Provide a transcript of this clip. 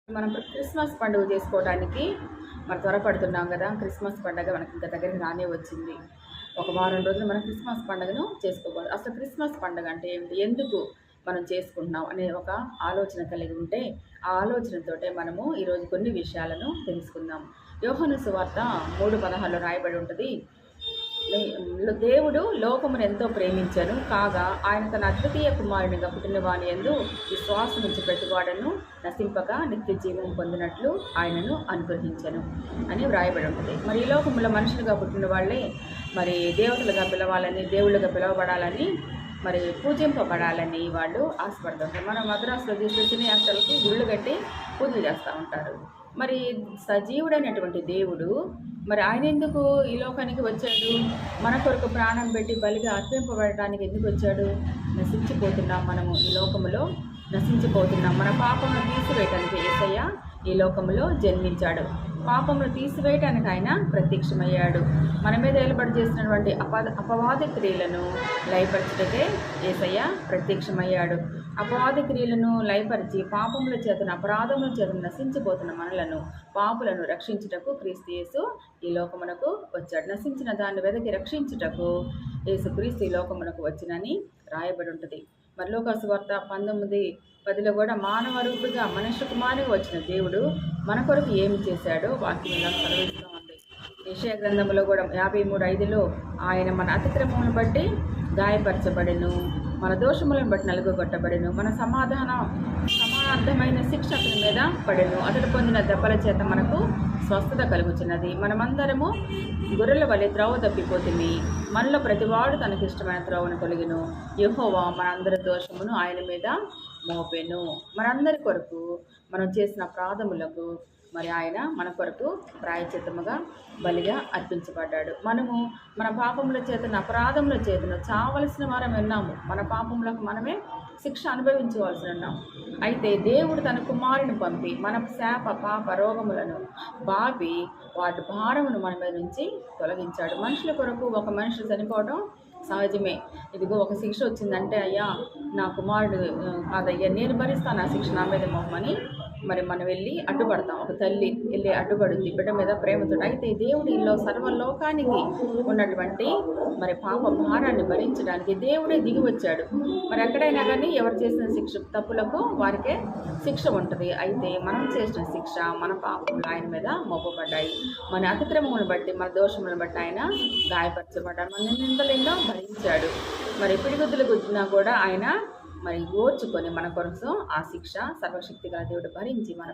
మనం క్రిస్మస్ పండుగ చేసుకోవడానికి మనం త్వరపడుతున్నాం కదా. క్రిస్మస్ పండుగ మనకి ఇంకా దగ్గరికి రానే వచ్చింది. ఒక వారం రోజులు మనం క్రిస్మస్ పండుగను చేసుకోబోదు. అసలు క్రిస్మస్ పండుగ అంటే ఏమిటి, ఎందుకు మనం చేసుకుంటున్నాం అనే ఒక ఆలోచన కలిగి ఉంటే, ఆ ఆలోచనతోటే మనము ఈరోజు కొన్ని విషయాలను తెలుసుకుందాం. యోహాను సువార్త 3:16 రాయబడి ఉంటుంది. దేవుడు లోకమును ఎంతో ప్రేమించను కాగా ఆయన తన అద్వితీయ కుమారునిగా పుట్టిన వాని యందు విశ్వాసముంచి ప్రతివాడను నశింపక నిత్య జీవం పొందినట్లు ఆయనను అనుగ్రహించను అని వ్రాయబడి ఉంటుంది. మరి ఈ లోకములో మనుషులుగా పుట్టిన వాళ్ళే మరి దేవతలుగా పిలవాలని, దేవుళ్ళుగా పిలవబడాలని, మరి పూజింపబడాలని వాళ్ళు ఆశపడుతుంటారు. మన మద్రాసులో చూస్తే సినీ యాక్టర్లకి గుళ్ళు కట్టి పూజలు చేస్తూ ఉంటారు. మరి సజీవుడైనటువంటి దేవుడు మరి ఆయన ఎందుకు ఈ లోకానికి వచ్చాడు? మన కొరకు ప్రాణం పెట్టి బలిగా అర్పింపబడటానికి ఎందుకు వచ్చాడు? నశించిపోతున్నాం, మనము ఈ లోకములో నశించిపోతున్నాం. మన పాపమును తీసివేయటానికి యేసయ్య ఈ లోకములో జన్మించాడు. పాపమును తీసివేయటానికి ఆయన ప్రత్యక్షమయ్యాడు. మన మీద ఏలుబడి చేసినటువంటి అపవాది క్రియలను లయపరచుటకే యేసయ్య ప్రత్యక్షమయ్యాడు. అపవాది క్రియలను లయపరిచి పాపముల చేతను, అపరాధముల చేతను నశించిపోతున్న మనలను, పాపులను రక్షించుటకు క్రీస్తు యేసు ఈ లోకమునకు వచ్చాడు. నశించిన దాన్ని వెదకి రక్షించుటకు యేసుక్రీస్తు ఈ లోకమునకు వచ్చినని రాయబడి ఉంటుంది. మరి లూకాసు వార్త 19:10 కూడా మానవ రూపుగా మనుష్య కుమారునిగా వచ్చిన దేవుడు మన కొరకు ఏమి చేశాడో వాక్యం ఇలా సెలవిస్తూ ఉంది. యెషయా గ్రంథంలో కూడా 53:5 ఆయన మన అతిక్రమములను బట్టి గాయపరచబడెను, మన దోషములను బట్టి నలుగుగొట్టబడెను, మన సమానార్థమైన శిక్ష అతని మీద పడెను, అతడు పొందిన దెబ్బల చేత మనకు స్వస్థత కలుగుచున్నది. మనమందరము గొర్రెల వలె త్రోవ తప్పిపోతుంది, మనలో ప్రతివాడు తనకి ఇష్టమైన త్రోవను తొలగిను, యెహోవా మనందరి దోషమును ఆయన మీద మోపెను. మనందరి కొరకు మనం చేసిన అపరాధములకు మరి ఆయన మన కొరకు ప్రాయశ్చిత్తముగా బలిగా అర్పించబడ్డాడు. మనము మన పాపముల చేతను, అపరాధముల చేతను చావలసిన వారం ఉన్నాము. మన పాపములకు మనమే శిక్ష అనుభవించవలసి ఉన్నాం. అయితే దేవుడు తన కుమారుని పంపి మన శాప పాప రోగములను బాపి వాటి భారమును మన మీద నుంచి తొలగించాడు. మనుషుల కొరకు ఒక మనిషి చనిపోవడం సహజమే. ఇదిగో ఒక శిక్ష వచ్చిందంటే, అయ్యా నా కుమారుడు కాదయ్యా నేను భరిస్తాను ఆ శిక్ష నా మీద మొమ్మని మరి మనం వెళ్ళి అడ్డుపడతాం. ఒక తల్లి వెళ్ళి అడ్డుపడుద్ది బిడ్డ మీద ప్రేమతో. అయితే దేవుడు ఇల్లో సర్వలోకానికి ఉన్నటువంటి మరి పాప భారాన్ని భరించడానికి దేవుడే దిగి వచ్చాడు. మరి ఎక్కడైనా కానీ ఎవరు చేసిన శిక్ష తప్పులకు వారికే శిక్ష ఉంటుంది. అయితే మనం చేసిన శిక్ష మన పాపములు ఆయన మీద మోపబడ్డాయి. మన అతిక్రమములను బట్టి, మన దోషములను బట్టి ఆయన గాయపరచబడ్డాడు. మన నిందలు ఎన్నో భరించాడు. మరి పిడిగుద్దులు గుద్దినా కూడా ఆయన మరి ఓర్చుకొని మన కోసం ఆ శిక్ష సర్వశక్తిగల దేవుడు భరించి మన